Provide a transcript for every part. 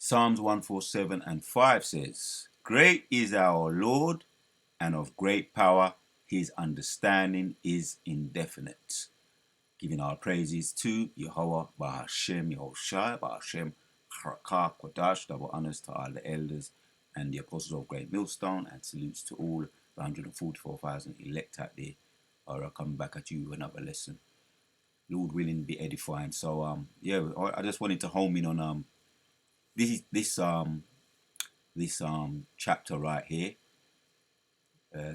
Psalms 147 and 5 says, "Great is our Lord, and of great power. His understanding is indefinite." Giving our praises to Yahawah, Bahashem, Yahushai, Bahashem, Harakah, Kodash, double honors to all the elders and the apostles of Great Millstone, and salutes to all the 144,000 elect out there who are coming back at you with another lesson. Lord willing, be edifying. So yeah, I just wanted to home in on this chapter right here,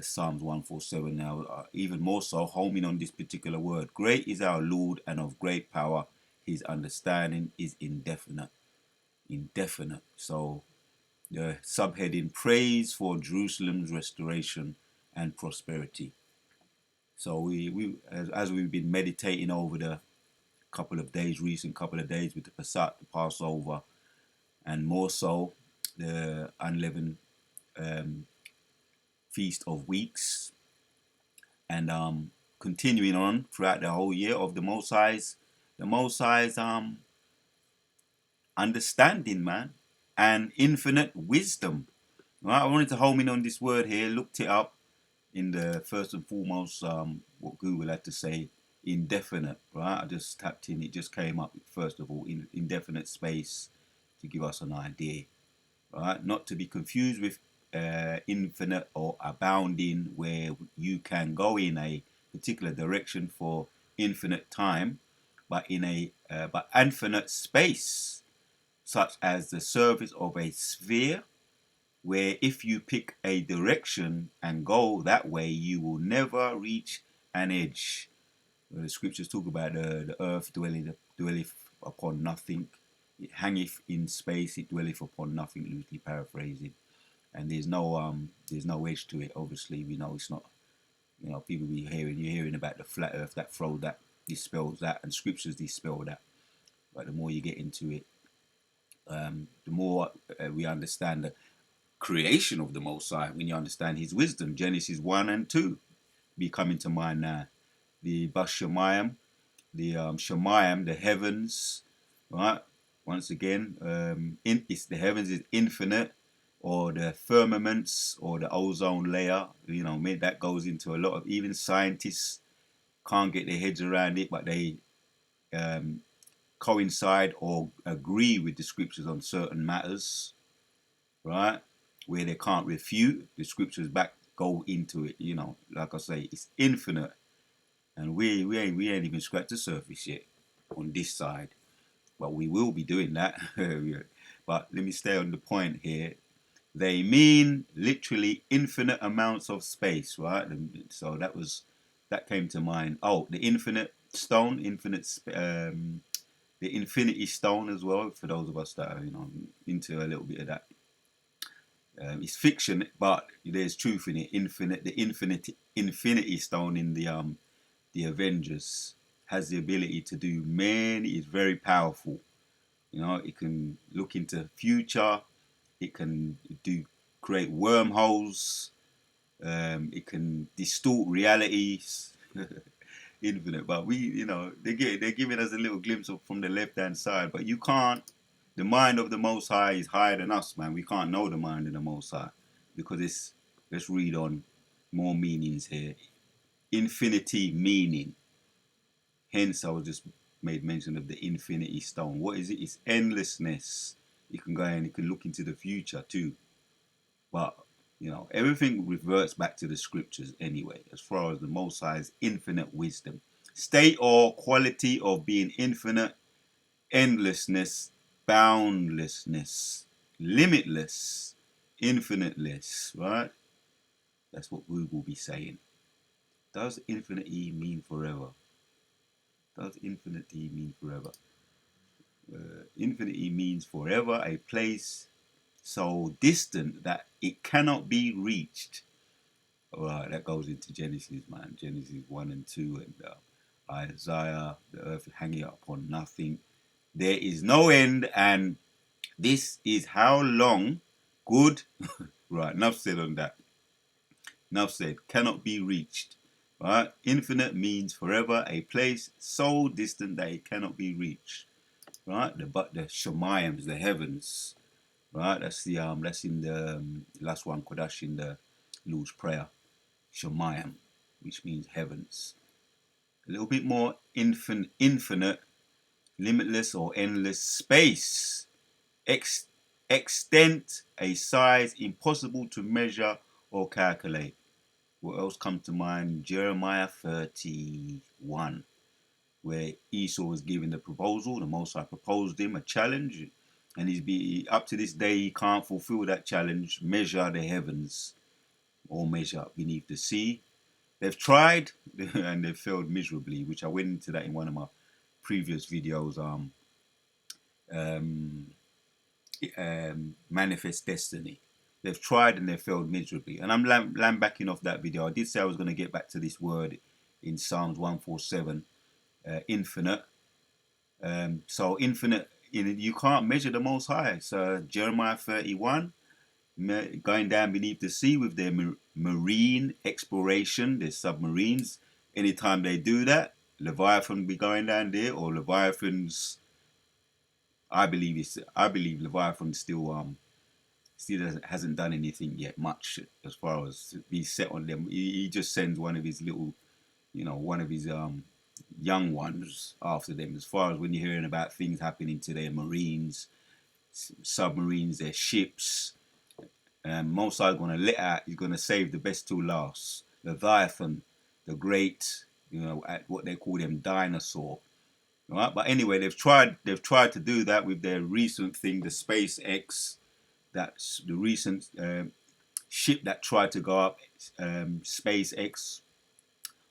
Psalms 147. Now, even more so, homing on this particular word. Great is our Lord, and of great power. His understanding is indefinite. Indefinite. So the subheading: Praise for Jerusalem's restoration and prosperity. So we as we've been meditating over the recent couple of days with the Passat, the Passover, and more so the unleavened Feast of Weeks, and continuing on throughout the whole year of the Most High's understanding, man, and infinite wisdom. Right? I wanted to home in on this word here, looked it up in the first and foremost, what Google had to say, indefinite, right? I just tapped in, it just came up, first of all, in indefinite space, to give us an idea, right? Not to be confused with infinite or abounding, where you can go in a particular direction for infinite time, but in a but infinite space, such as the surface of a sphere, where if you pick a direction and go that way, you will never reach an edge. The scriptures talk about the earth dwelleth upon nothing. It hangeth in space, it dwelleth upon nothing, loosely paraphrasing. And there's no edge to it. Obviously, we know it's not. People you're hearing about the flat earth, that throw that dispels that, and scriptures dispel that. But the more you get into it, the more we understand the creation of the Most High. When you understand His wisdom, Genesis 1 and 2 be coming to mind now. The Bashamayim, the Shemayim, the heavens, right? Once again, the heavens is infinite, or the firmaments, or the ozone layer. That goes into a lot of, even scientists can't get their heads around it, but they coincide or agree with the scriptures on certain matters, right? Where they can't refute the scriptures back, go into it. Like I say, it's infinite, and we ain't even scratched the surface yet on this side, but we will be doing that. But let me stay on the point here. They mean literally infinite amounts of space, right? So that came to mind. Oh, the infinite stone, the infinity stone as well. For those of us that are into a little bit of that, it's fiction, but there's truth in it. The infinity stone in the Avengers has the ability to do many. It's very powerful. It can look into future. It can create wormholes. It can distort realities. Infinite, but they're giving us a little glimpse from the left hand side. But you can't. The mind of the Most High is higher than us, man. We can't know the mind of the Most High, because let's read on more meanings here. Infinity meaning. Hence, I was just made mention of the infinity stone. What is it? It's endlessness. You can go and you can look into the future too. But everything reverts back to the scriptures anyway, as far as the Most High's infinite wisdom, state or quality of being infinite, endlessness, boundlessness, limitless, infiniteless, right? That's what we will be saying. Does infinity mean forever? Does infinity mean forever? Infinity means forever, a place so distant that it cannot be reached. All right, that goes into Genesis, man. Genesis 1 and 2, and Isaiah, the earth hanging upon nothing. There is no end, and this is how long. Good. Right, enough said on that. Enough said. Cannot be reached. Right? Infinite means forever, a place so distant that it cannot be reached. Right? But the Shemayims, the heavens, right? That's in the last one, Kodash, in the Lord's Prayer, Shemayim, which means heavens. A little bit more infinite, limitless or endless space. Extent, a size impossible to measure or calculate. What else comes to mind? Jeremiah 31, where Esau was given the proposal. The Most High proposed him a challenge, and up to this day he can't fulfill that challenge. Measure the heavens, or measure beneath the sea. They've tried and they've failed miserably, which I went into that in one of my previous videos. Um, Manifest Destiny. They've tried and they've failed miserably. And I'm backing off that video. I did say I was going to get back to this word in Psalms 147, infinite. So infinite, you can't measure the Most High. So Jeremiah 31, going down beneath the sea with their marine exploration, their submarines. Anytime they do that, Leviathan will be going down there, or Leviathan's. I believe Leviathan still hasn't done anything yet much as far as be set on them. He just sends one of his little, one of his young ones after them. As far as when you're hearing about things happening to their marines, submarines, their ships, Mosai going to let out. He's going to save the best till last. Leviathan, the great, at what they call them dinosaur. All right, but anyway, they've tried to do that with their recent thing, the SpaceX. That's the recent ship that tried to go up, SpaceX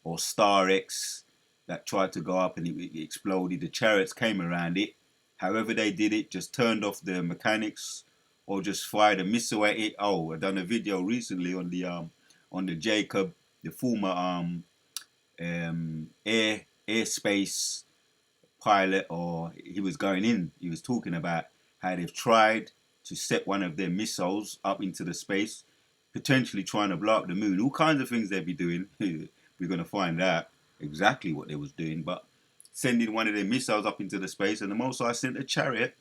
or StarX, that tried to go up and it exploded. The chariots came around it. However they did it, just turned off the mechanics or just fired a missile at it. Oh, I done a video recently on the Jacob, the former airspace pilot, or he was going in. He was talking about how they've tried to set one of their missiles up into the space, potentially trying to blow up the moon. All kinds of things they'd be doing. We're going to find out exactly what they was doing, but sending one of their missiles up into the space, and the Mosai sent a chariot,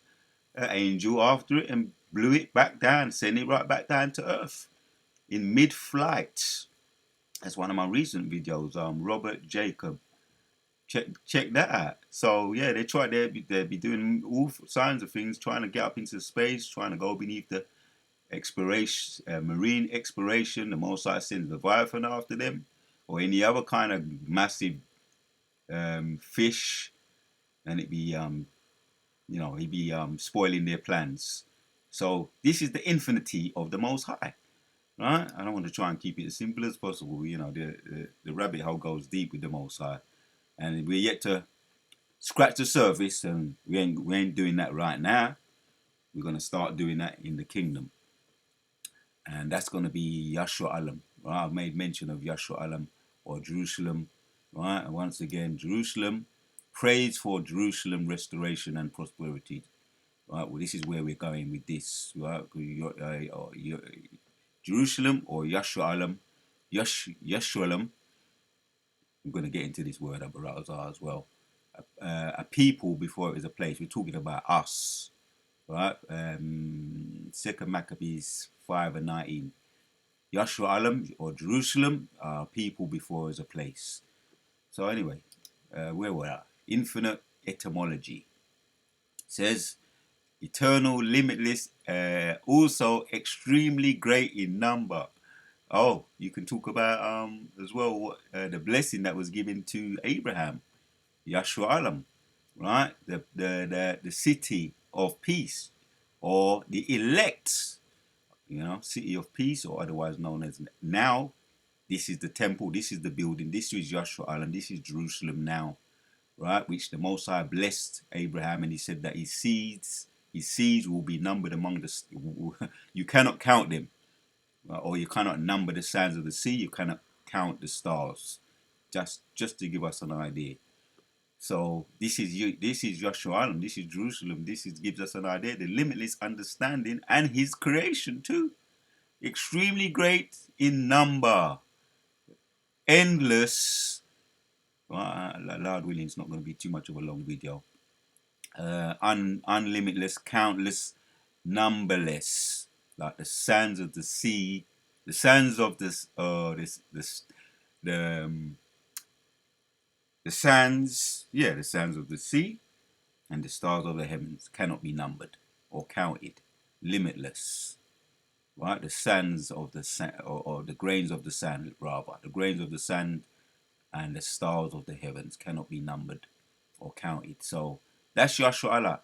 an angel, after it and blew it back down, sent it right back down to Earth in mid-flight. That's one of my recent videos. Robert Jacob. Check that out. So yeah, they'd be doing all kinds of things, trying to get up into space, trying to go beneath the exploration, marine exploration. The Mosai sends Leviathan after them, or any other kind of massive fish, and he'd be spoiling their plans. So this is the infinity of the Most High, right? I don't want to try and keep it as simple as possible. The rabbit hole goes deep with the Most High, and we're yet to scratch the surface, and we ain't doing that right now. We're gonna start doing that in the kingdom, and that's gonna be Yashua Alam. Right? I've made mention of Yashua Alam or Jerusalem, right? And once again, Jerusalem, praise for Jerusalem restoration and prosperity. Right? Well, this is where we're going with this, right? Jerusalem or Yashua Alam, Yeshua. I'm going to get into this word Abarazah as well. A people before it was a place. We're talking about us, right? Second Maccabees 5:19. Yashua Alam or Jerusalem, people before it was a place. So anyway, where we're at, infinite etymology says eternal, limitless, also extremely great in number. Oh, you can talk about as well what the blessing that was given to Abraham, Yashua Alam, right? The city of peace, or the elect, city of peace, or otherwise known as now. This is the temple. This is the building. This is Yashua Alam. This is Jerusalem now, right? Which the Most High blessed Abraham, and he said that his seeds will be numbered among the. You cannot count them, or you cannot number the sands of the sea. You cannot count the stars. Just to give us an idea. So this is Yashua Alam. This is Jerusalem. Gives us an idea, the limitless understanding, and His creation too. Extremely great in number, endless. Lord willing, it's not going to be too much of a long video. Unlimitless, countless, numberless, like the sands of the sea, the sands of the the sands, yeah, the sands of the sea and the stars of the heavens cannot be numbered or counted, limitless. Right, the sands of the sand, or the grains of the sand, rather, the grains of the sand and the stars of the heavens cannot be numbered or counted. So that's Yahawashis,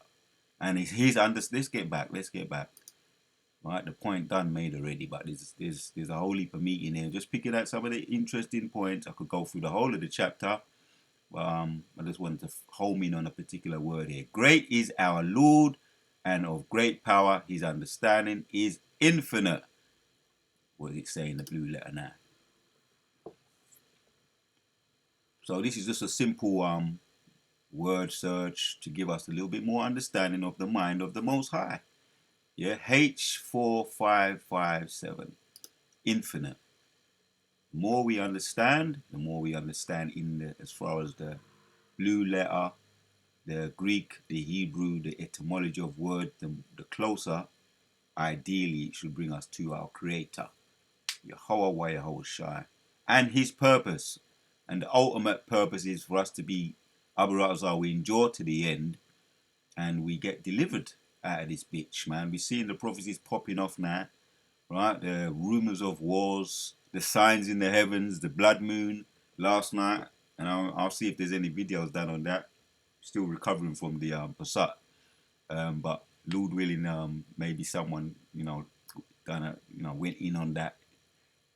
and he's under. Let's get back. Let's get back. Right, the point done made already, but there's a whole heap of meat in here. Just picking out some of the interesting points. I could go through the whole of the chapter, but I just wanted to home in on a particular word here. Great is our Lord, and of great power, his understanding is infinite. What does it say in the blue letter now? So this is just a simple word search to give us a little bit more understanding of the mind of the Most High. Yeah, H4557, infinite. The more we understand, the more we understand in the, as far as the blue letter, the Greek, the Hebrew, the etymology of word, the closer, ideally, it should bring us to our Creator, Yahawashis, and His purpose. And the ultimate purpose is for us to be Abu Razar, we endure to the end, and we get delivered out of this bitch, man. We're seeing the prophecies popping off now, right? The rumors of wars, the signs in the heavens, the blood moon last night, and I'll see if there's any videos done on that. Still recovering from the Passat, but Lord willing, maybe someone went in on that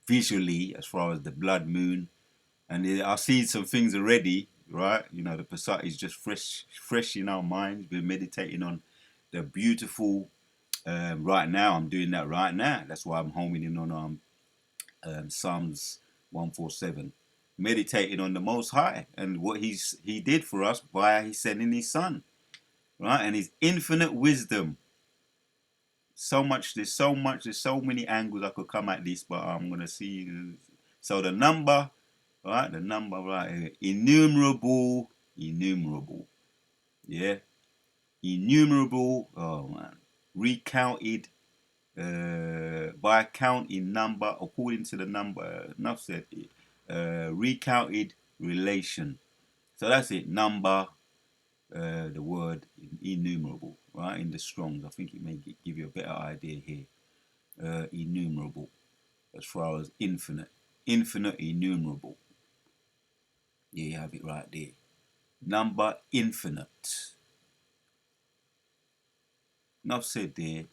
visually as far as the blood moon, and I've seen some things already, right? You know, the Passat is just fresh in our minds. We're meditating on the beautiful. Right now, I'm doing that right now. That's why I'm homing in on Psalms 147, meditating on the Most High and what He did for us by He sending His Son, right? And His infinite wisdom. There's so many angles I could come at this, but I'm gonna see. So the number, right? The number right here, innumerable, yeah, innumerable. Oh man, recounted by count in number, according to the number. Enough said. Recounted relation. So that's it. Number. The word innumerable, right? In the Strongs, I think it may give you a better idea here. Innumerable, as far as infinite, innumerable. Yeah, you have it right there. Number infinite. Enough said there.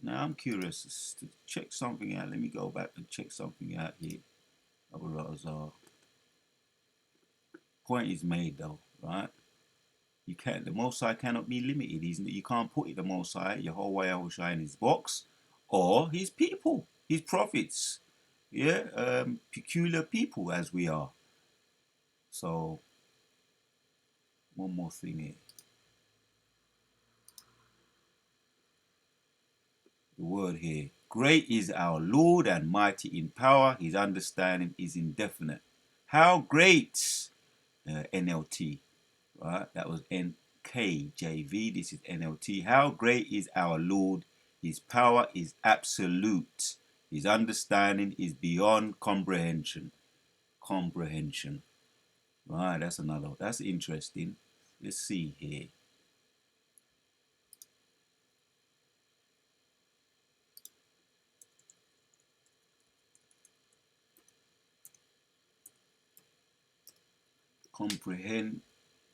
Now I'm curious to check something out. Let me go back and check something out here. Point is made though, right? You can't. The Most High cannot be limited. You can't put it the Most High, Yahawashis, in his box, or his people, his prophets. Yeah, peculiar people as we are. So one more thing here. The word here. Great is our Lord and mighty in power. His understanding is indefinite. How great, NLT, right? That was NKJV. This is NLT. How great is our Lord. His power is absolute. His understanding is beyond comprehension. Comprehension. Right, that's interesting. Let's see here.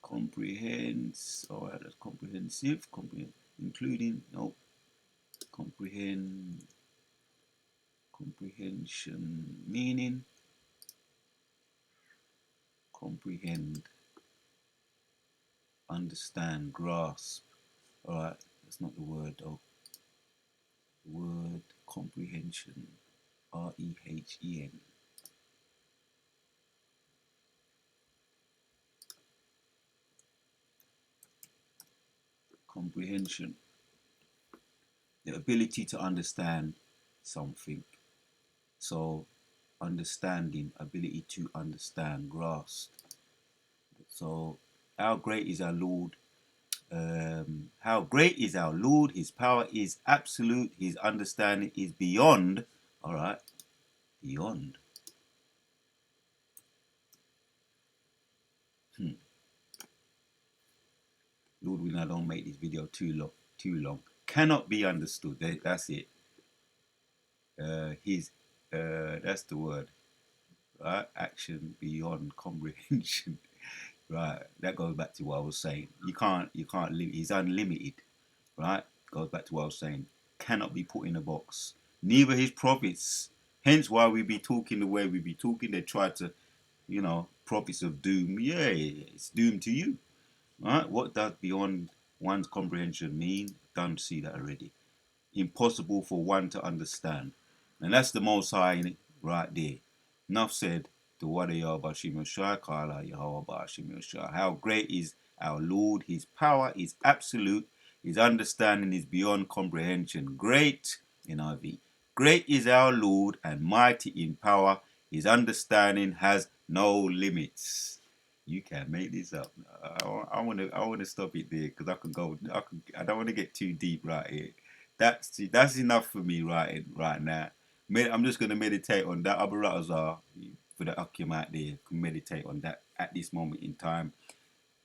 Comprehends, all right, that's comprehensive, including, no, comprehension, meaning, comprehend, understand, grasp. All right, that's not the word though. The word comprehension, REHEN. Comprehension, the ability to understand something. So, understanding, ability to understand, grasp. So, how great is our Lord? How great is our Lord? His power is absolute. His understanding is beyond. All right, beyond. Lord, we now don't make this video too long. Too long. Cannot be understood. That's it. His. That's the word. Right. Action beyond comprehension. Right. That goes back to what I was saying. You can't. He's unlimited. Right. Goes back to what I was saying. Cannot be put in a box. Neither his prophets. Hence why we be talking the way we be talking. They try to, prophets of doom. Yeah, it's doom to you. Right? What does beyond one's comprehension mean? Don't see that already. Impossible for one to understand. And that's the Most High right there. Enough said. The Wada Yahawashis Infinite, Kala Yahawashis Infinite. How great is our Lord? His power is absolute. His understanding is beyond comprehension. Great, NIV. Great is our Lord and mighty in power. His understanding has no limits. You can't make this up. I want to stop it there because I don't want to get too deep right here. That's enough for me right now. I'm just going to meditate on that. Abu Ratazar, for the Akim out there, can meditate on that at this moment in time.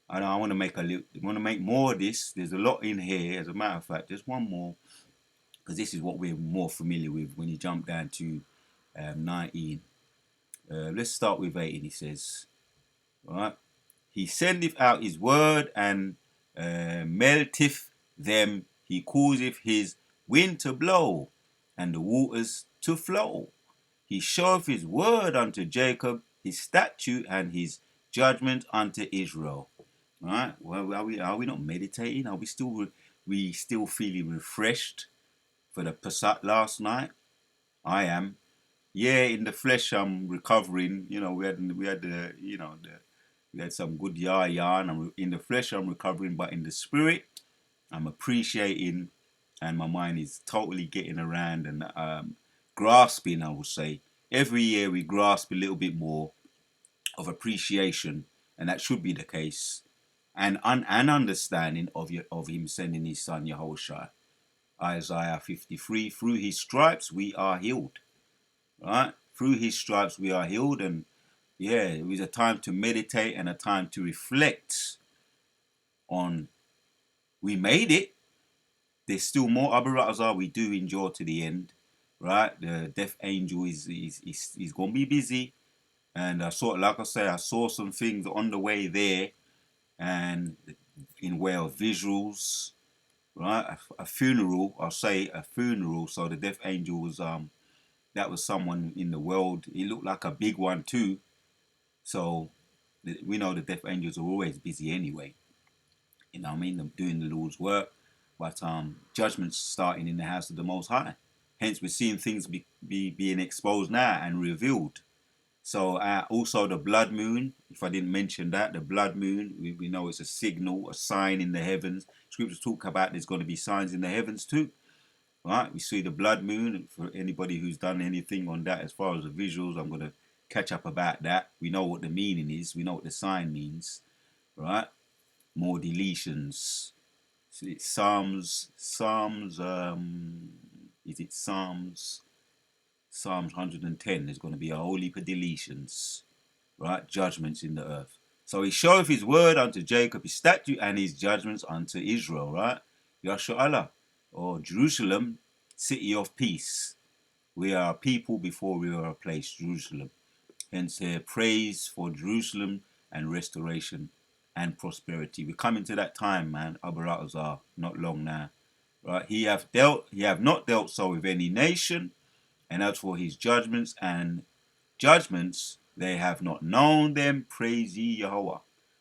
And I want to make more of this. There's a lot in here. As a matter of fact, just one more, because this is what we're more familiar with when you jump down to 19. Let's start with 18. He says, all right. He sendeth out his word and melteth them. He causeth his wind to blow and the waters to flow. He showeth his word unto Jacob, his statute and his judgment unto Israel. All right. Well, are we not meditating? Are we still feeling refreshed for the Passat last night? I am. Yeah, in the flesh I'm recovering. We had some good yarn. In the flesh I'm recovering, but in the spirit I'm appreciating, and my mind is totally getting around and grasping. I would say every year we grasp a little bit more of appreciation, and that should be the case, and an understanding of him sending his son Yahushua. Isaiah 53. Through his stripes we are healed. Right? Through his stripes we are healed, and yeah, it was a time to meditate and a time to reflect on we made it. There's still more Abu Ratazar we do endure to the end, right? The death angel is gonna be busy, and like I say, I saw some things on the way there, and in way of visuals, right? A funeral, I'll say a funeral. So the death angel was that was someone in the world. He looked like a big one too. So we know the death angels are always busy anyway. You know what I mean? Them doing the Lord's work. But judgment's starting in the house of the Most High. Hence, we're seeing things being exposed now and revealed. So also the blood moon, if I didn't mention that, the blood moon, we know it's a signal, a sign in the heavens. Scriptures talk about there's going to be signs in the heavens too. Right? We see the blood moon. For anybody who's done anything on that as far as the visuals, I'm going to catch up about that. We know what the meaning is. We know what the sign means. Right? More deletions. So it's is it Psalms 110? There's going to be a whole heap of deletions, right? Judgments in the earth. So he showeth his word unto Jacob, his statute and his judgments unto Israel, right? Yasha or Jerusalem, city of peace. We are a people before we are a place, Jerusalem. Hence praise for Jerusalem and restoration and prosperity. We're coming to that time, man. Abu Ratazar, not long now. Right? He have not dealt so with any nation, and as for his judgments they have not known them. Praise ye Yahweh.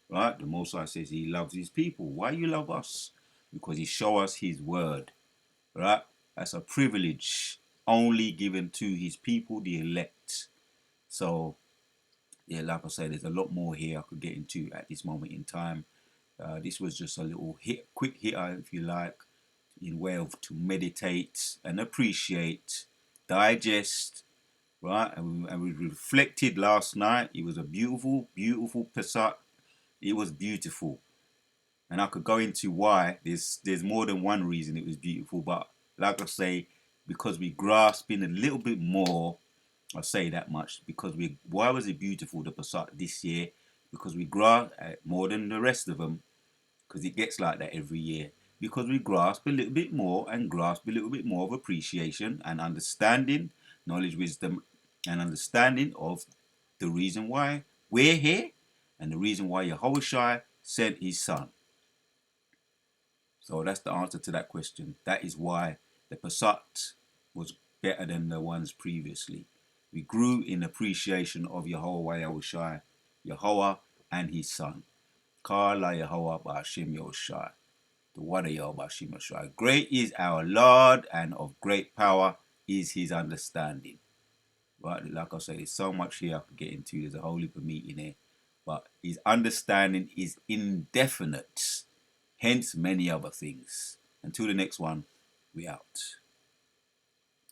Right? The Most High says he loves his people. Why you love us? Because he show us his word. Right? That's a privilege only given to his people, the elect. So yeah, like I said, there's a lot more here I could get into at this moment in time. This was just a little quick hitter, if you like, in way of to meditate and appreciate, digest, right? And we reflected last night. It was a beautiful, beautiful Pesach. It was beautiful. And I could go into why. There's more than one reason it was beautiful, but like I say, because we grasping a little bit more, I'll say that much. Because why was it beautiful, the Passat this year? Because we grasp more than the rest of them, because it gets like that every year. Because we grasp a little bit more and grasp a little bit more of appreciation and understanding, knowledge, wisdom, and understanding of the reason why we're here and the reason why Yahawashai sent his son. So that's the answer to that question. That is why the Passat was better than the ones previously. We grew in appreciation of Yahweh Yahushai, Yahweh and his son. Kala Yahweh Ba'ashim Yahushai. The one of Yahweh Ba'ashim Yahushai. Great is our Lord, and of great power is his understanding. Right, like I say, there's so much here I could get into. There's a whole heap of meat in here. But his understanding is indefinite. Hence many other things. Until the next one, we out.